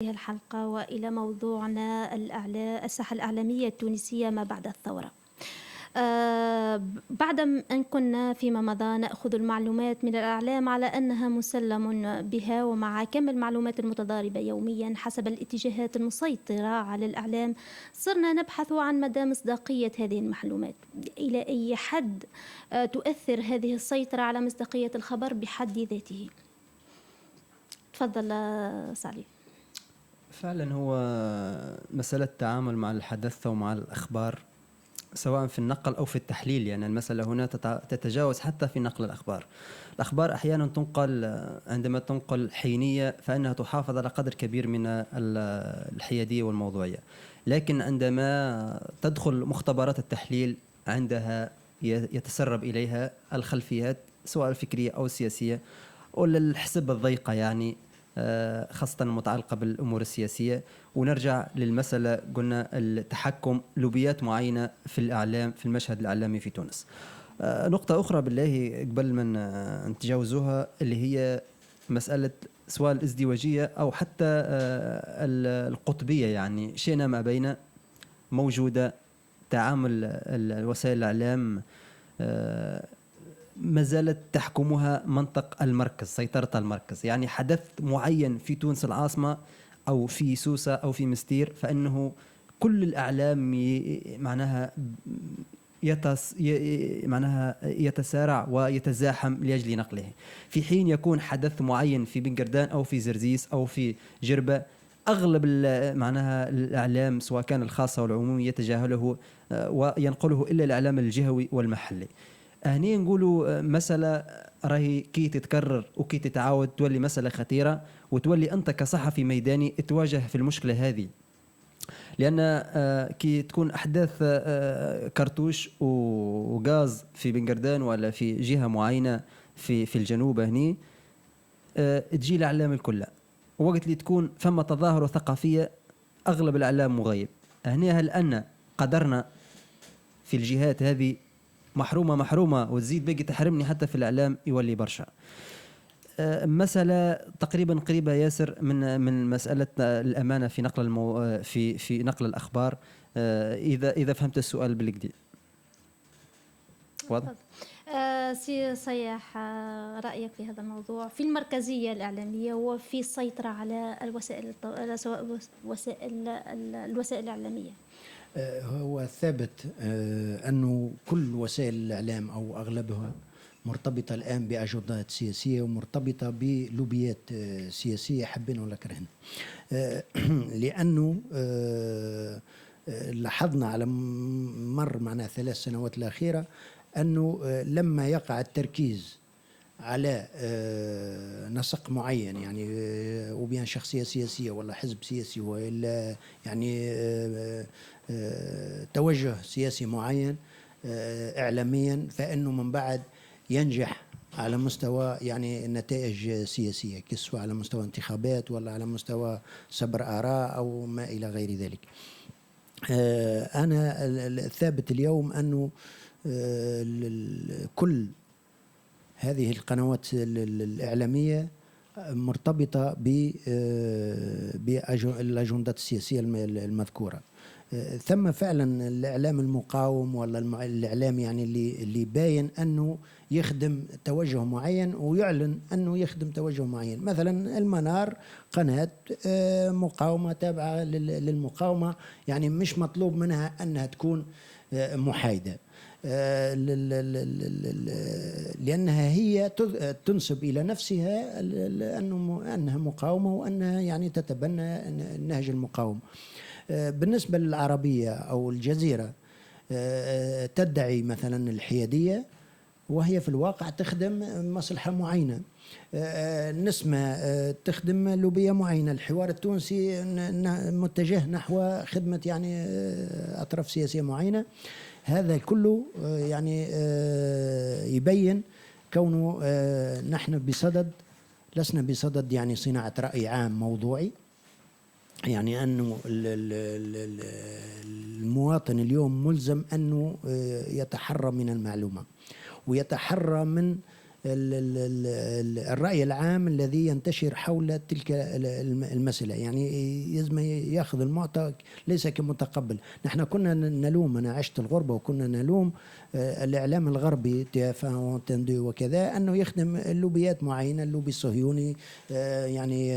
هذه الحلقة وإلى موضوعنا الساحة الإعلامية التونسية ما بعد الثورة. بعد أن كنا فيما مضى نأخذ المعلومات من الإعلام على أنها مسلم بها ومع كم المعلومات المتضاربة يوميا حسب الاتجاهات المسيطرة على الإعلام، صرنا نبحث عن مدى مصداقية هذه المعلومات. إلى أي حد تؤثر هذه السيطرة على مصداقية الخبر بحد ذاته؟ تفضل سالي. فعلا هو مسألة التعامل مع الحدث ومع الأخبار سواء في النقل أو في التحليل، يعني المسألة هنا تتجاوز حتى في نقل الأخبار. الأخبار أحيانا تنقل، عندما تنقل حينية فإنها تحافظ على قدر كبير من الحيادية والموضوعية، لكن عندما تدخل مختبرات التحليل عندها يتسرب إليها الخلفيات سواء الفكرية أو السياسية ولا الحسبة الضيقة، يعني خاصة المتعلقة بالأمور السياسية. ونرجع للمسألة، قلنا التحكم لوبيات معينة في الإعلام، في المشهد الإعلامي في تونس. نقطة أخرى بالله قبل من نتجاوزوها، اللي هي مسألة سواء الازدواجية أو حتى القطبية، يعني شئنا ما بين موجودة. تعامل الوسائل الإعلام ما زالت تحكمها منطق المركز، سيطرة المركز. يعني حدث معين في تونس العاصمة أو في سوسة أو في مستير، فإنه كل الأعلام معناها يتسارع ويتزاحم لأجل نقله، في حين يكون حدث معين في بنقردان أو في زرزيس أو في جربة أغلب معناها الإعلام سواء كان الخاصة والعمومي يتجاهله وينقله إلا الإعلام الجهوي والمحلي. هني نقولوا مسألة راهي كي تتكرر وكي تتعاود تولي مسألة خطيرة، وتولي أنت كصحفي ميداني تواجه في المشكلة هذه. لأن كي تكون أحداث كرتوش وغاز في بنقردان ولا في جهة معينة في الجنوب هني، تجي الإعلام الكل. وقت اللي تكون فما تظاهرة ثقافية أغلب الإعلام مغيب. هني هل أن قدرنا في الجهات هذه محرومة وتزيد باقي تحرمني حتى في الإعلام يولي برشا. مسألة تقريبا قريبة ياسر من مسألة الأمانة في نقل في نقل الأخبار. إذا فهمت السؤال بالكدي واضح. سي صياح، رأيك في هذا الموضوع في المركزية الإعلامية وفي السيطرة على الوسائل الإعلامية؟ هو ثابت أنه كل وسائل الإعلام أو أغلبها مرتبطة الآن بأجندات سياسية ومرتبطة بلوبيات سياسية حبين ولا كرهن. لأنه لاحظنا على مر معناها 3 سنوات الأخيرة أنه لما يقع التركيز على نسق معين، يعني وبين شخصية سياسية ولا حزب سياسي ولا يعني توجه سياسي معين إعلاميا، فإنه من بعد ينجح على مستوى يعني نتائج سياسية، سواء على مستوى انتخابات ولا على مستوى سبر آراء أو ما إلى غير ذلك. أنا الثابت اليوم أنه كل هذه القنوات الإعلامية مرتبطة بالأجندات السياسية المذكورة. ثم فعلا الإعلام المقاوم ولا الإعلام يعني اللي باين أنه يخدم توجه معين ويعلن أنه يخدم توجه معين. مثلا المنار قناة مقاومة تابعة للمقاومة، يعني مش مطلوب منها أنها تكون محايدة، لأنها هي تنسب إلى نفسها أنها مقاومة وأنها يعني تتبنى النهج المقاوم. بالنسبة للعربية أو الجزيرة تدعي مثلا الحيادية وهي في الواقع تخدم مصلحة معينة. نسمة تخدم لوبية معينة. الحوار التونسي متجه نحو خدمة يعني أطراف سياسية معينة. هذا كله يعني يبين كونه نحن لسنا بصدد يعني صناعة رأي عام موضوعي، يعني أنه المواطن اليوم ملزم أنه يتحرى من المعلومة ويتحرى من الرأي العام الذي ينتشر حول تلك المسألة. يعني يزم يأخذ المعطى ليس كمتقبل. نحن كنا نلوم، أنا عشت الغربة وكنا نلوم الإعلام الغربي وكذا أنه يخدم اللوبيات معينة، اللوبي الصهيوني يعني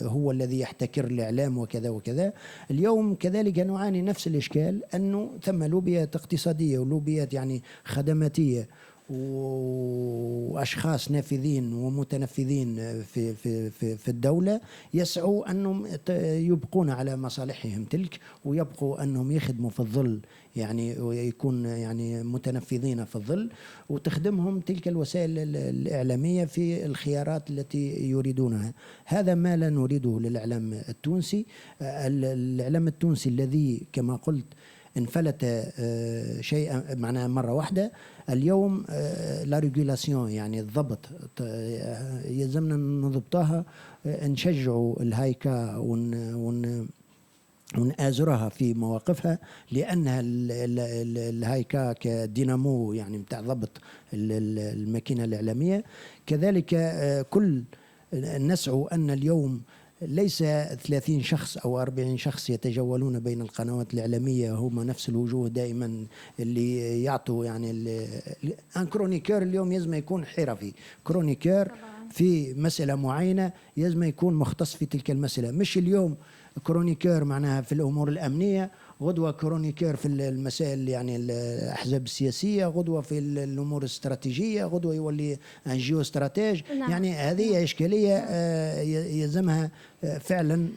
هو الذي يحتكر الإعلام وكذا وكذا. اليوم كذلك نعاني نفس الإشكال، أنه ثم لوبيات اقتصادية ولوبيات يعني خدماتية وأشخاص نافذين ومتنفذين في الدولة يسعوا أنهم يبقون على مصالحهم تلك، ويبقوا أنهم يخدموا في الظل، يعني ويكون يعني متنفذين في الظل، وتخدمهم تلك الوسائل الإعلامية في الخيارات التي يريدونها. هذا ما لا نريده للإعلام التونسي. الإعلام التونسي الذي كما قلت انفلت شيئا معناها مرة واحدة. اليوم لا ريجولاسيون يعني الضبط يلزمنا نضبطها، نشجعوا الهايكا ونآزرها في مواقفها، لأنها الهايكا كدينامو يعني متاع ضبط الماكينة الإعلامية. كذلك كل نسعوا أن اليوم ليس 30 شخص أو 40 شخص يتجولون بين القنوات الإعلامية هم نفس الوجوه دائما اللي يعطوا يعني ان كرونيكور اليوم يزم يكون حرفي، كرونيكور في مسألة معينة يزم يكون مختص في تلك المسألة. مش اليوم كرونيكور معناها في الأمور الأمنية، غدوة كرونيكور في المسائل يعني الأحزاب السياسية، غدوة في الأمور الاستراتيجية، غدوة يولي أن جيو استراتيج. نعم. يعني هذه إشكالية يلزمها فعلا.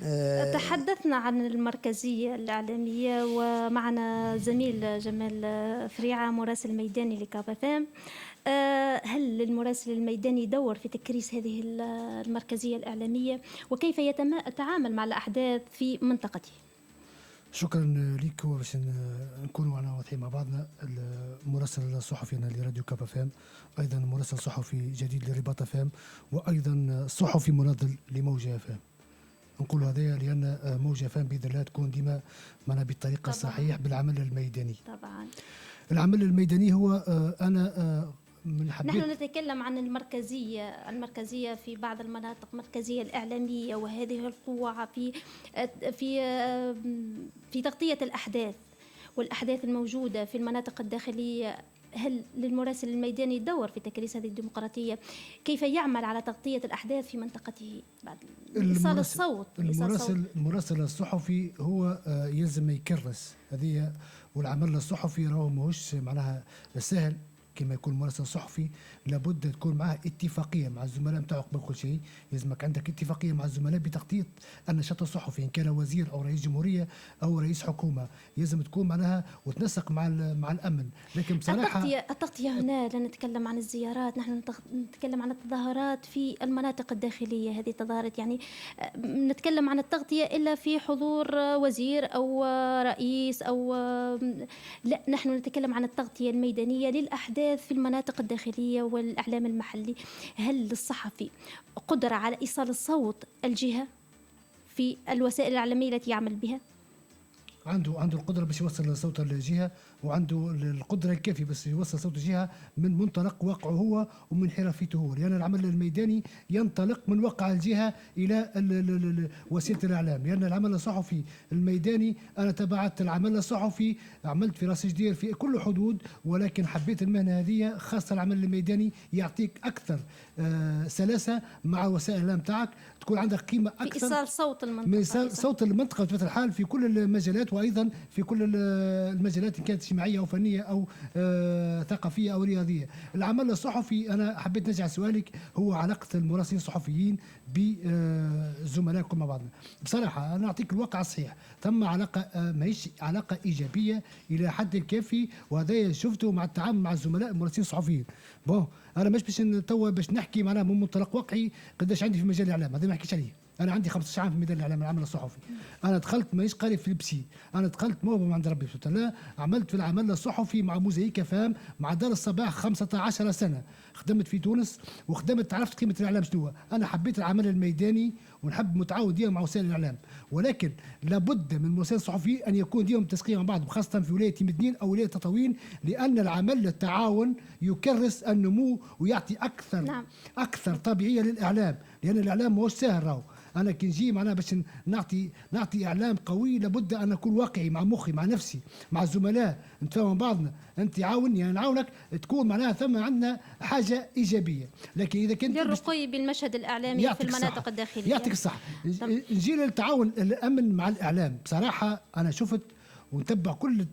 تحدثنا عن المركزية الإعلامية، ومعنا زميل جمال فريعة مراسل ميداني لكاب اف ام. هل للمراسل الميداني دور في تكريس هذه المركزية الإعلامية، وكيف يتعامل مع الأحداث في منطقته؟ شكرا لك، باش نكونوا معنا واضحين مع بعضنا. المراسل الصحفي لراديو كاب اف ام، ايضا مراسل صحفي جديد لرباط اف ام، وايضا صحفي مناضل لموجة اف ام. نقول هذايا لان موجة اف ام باذن الله تكون ديما معنا بالطريقه الصحيح بالعمل الميداني. طبعا العمل الميداني هو انا نحن نتكلم عن المركزية في بعض المناطق، مركزية الإعلامية، وهذه القوة في في تغطية الأحداث والأحداث الموجودة في المناطق الداخلية. هل للمراسل الميداني دور في تكريس هذه الديمقراطية؟ كيف يعمل على تغطية الأحداث في منطقته بعد إيصال الصوت؟ المراسل الصحفي هو يلزم يكرس هذه، والعمل الصحفي راهو ماهوش معناها سهل. كما يكون مراسل صحفي لابد تكون معه اتفاقيه مع الزملاء نتاعو. قبل كل شيء يلزمك عندك اتفاقيه مع الزملاء بتغطيه النشاط الصحفي، ان كان وزير او رئيس جمهوريه او رئيس حكومه، يلزم تكون معناها وتنسق مع الامن. لكن بصراحه التغطيه هنا لا نتكلم عن الزيارات، نحن نتكلم عن التظاهرات في المناطق الداخليه. هذه التظاهرات يعني نتكلم عن التغطيه الا في حضور وزير او رئيس او لا، نحن نتكلم عن التغطيه الميدانيه للاحداث في المناطق الداخلية والإعلام المحلي. هل للصحفي قدرة على إيصال الصوت الجهة في الوسائل الإعلامية التي يعمل بها؟ عنده القدرة باش يوصل صوت الجهة، وعنده القدرة الكافية بس يوصل صوت الجهة من منطلق واقعه هو ومن حرفيته هو، لأن العمل الميداني ينطلق من واقع الجهة إلى وسيلة الإعلام. لأن العمل الصحفي الميداني أنا تبعت العمل الصحفي، عملت في راس جدير في كل حدود، ولكن حبيت المهنة هذه خاصة العمل الميداني يعطيك أكثر سلاسة مع وسائل الإعلام تاعك، تكون عندك قيمة أكثر في إيصال صوت المنطقة، من صوت المنطقة بطبيعة الحال في كل المجالات، وأيضا في كل المجالات إن كانت اجتماعية أو فنية أو ثقافية أو رياضية. العمل الصحفي أنا حبيت نرجع سؤالك، هو علاقة المراسلين الصحفيين بزملائكم مع بعضنا. بصراحة أنا أعطيك الواقع الصحيح، ثم علاقة ماهيش علاقة إيجابية إلى حد كافي، وهذا شفته مع التعامل مع الزملاء المراسلين الصحفيين. أنا مش باش نحكي معناها من منطلق واقعي قداش عندي في مجال الإعلام، هذا ما نحكيش عليه. أنا عندي 15 عام في ميدان الإعلام العمل الصحفي. أنا دخلت مانيش قاري في البسي، أنا دخلت موهبة من عند ربي سبحانه وتعالى. عملت في العمل الصحفي مع موزايك فام مع دار الصباح 15 سنة، خدمت في تونس وخدمت، عرفت قيمه الاعلام شنو هو. انا حبيت العمل الميداني ونحب متعاون ديما مع وسائل الاعلام، ولكن لابد من المراسلين الصحفيين ان يكون ديما متسقين مع بعض، خاصه في ولايه مدنين او ولايه تطاوين، لان العمل التعاون يكرس النمو ويعطي اكثر نعم. اكثر طبيعيه للاعلام، لان الاعلام ماهوش سهل راهو. انا كي نجي معناها باش نعطي اعلام قوي لابد ان اكون واقعي مع مخي مع نفسي مع الزملاء، نتفاهم بعضنا، انت عاوني انا نعاونك، تكون معناها ثم عندنا حاجه ايجابيه. لكن اذا كنت للرقي بالمشهد الاعلامي في المناطق الداخليه. يعطيك الصحه. نجي للتعاون الامن مع الاعلام، بصراحه انا شفت ونتبع كل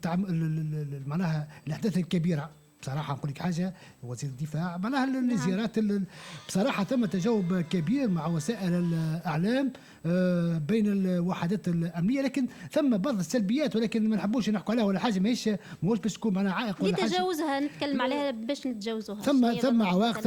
معناها الاحداث الكبيره. بصراحه نقول لك حاجه، وزير الدفاع معناها الزيارات بصراحه تم تجاوب كبير مع وسائل الاعلام بين الوحدات الامنيه، لكن ثم بعض السلبيات ولكن ما نحبوش نحكوا عليها ولا حاجه، ماهيش باش تكون معناها عائق ولا حاجه. لتجاوزها نتكلم عليها باش نتجاوزوها. ثم عوائق،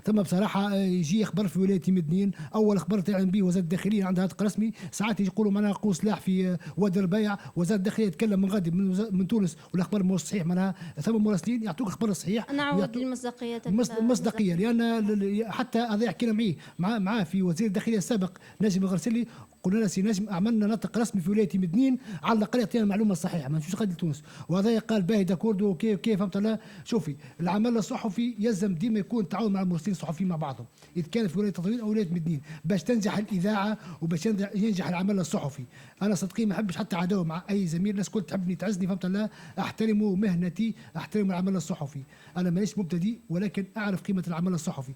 ثم بصراحه يجي اخبار في ولايه مدنين، اول اخبار تعلن به وزاره الداخليه عندها هاتف رسمي، ساعات يقولوا معناها قوه سلاح في وادي الربيع، وزاره الداخليه تتكلم من غادي من تونس والاخبار مو صحيح، معناها ثم مراسلين يعطوك اخبار صحيح. نعود للمصداقيه. المصداقيه، لان حتى هذا حكينا معاه في وزير الداخليه السابق نجم الغرسلي، قلنا له سي نجم عملنا نطق رسمي في ولايه مدنين على الاقل يعطينا المعلومه الصحيحه، ما نمشيش غادي لتونس. وهذا قال باهي داكوردو اوكي فهمت. لا شوفي، العمل الصحفي يلزم ديما يكون تعاون مع المراسلين الصحفيين مع بعضهم، اذا كان في ولايه تطوين او ولايه مدنين، باش تنجح الاذاعه وباش ينجح العمل الصحفي. انا صدقني ما نحبش حتى عداوه مع اي زميل، الناس كل تحبني تعزني فهمت. لا احترموا مهنتي، احترموا العمل الصحفي، انا مانيش مبتدئ ولكن اعرف قيمه العمل الصحفي.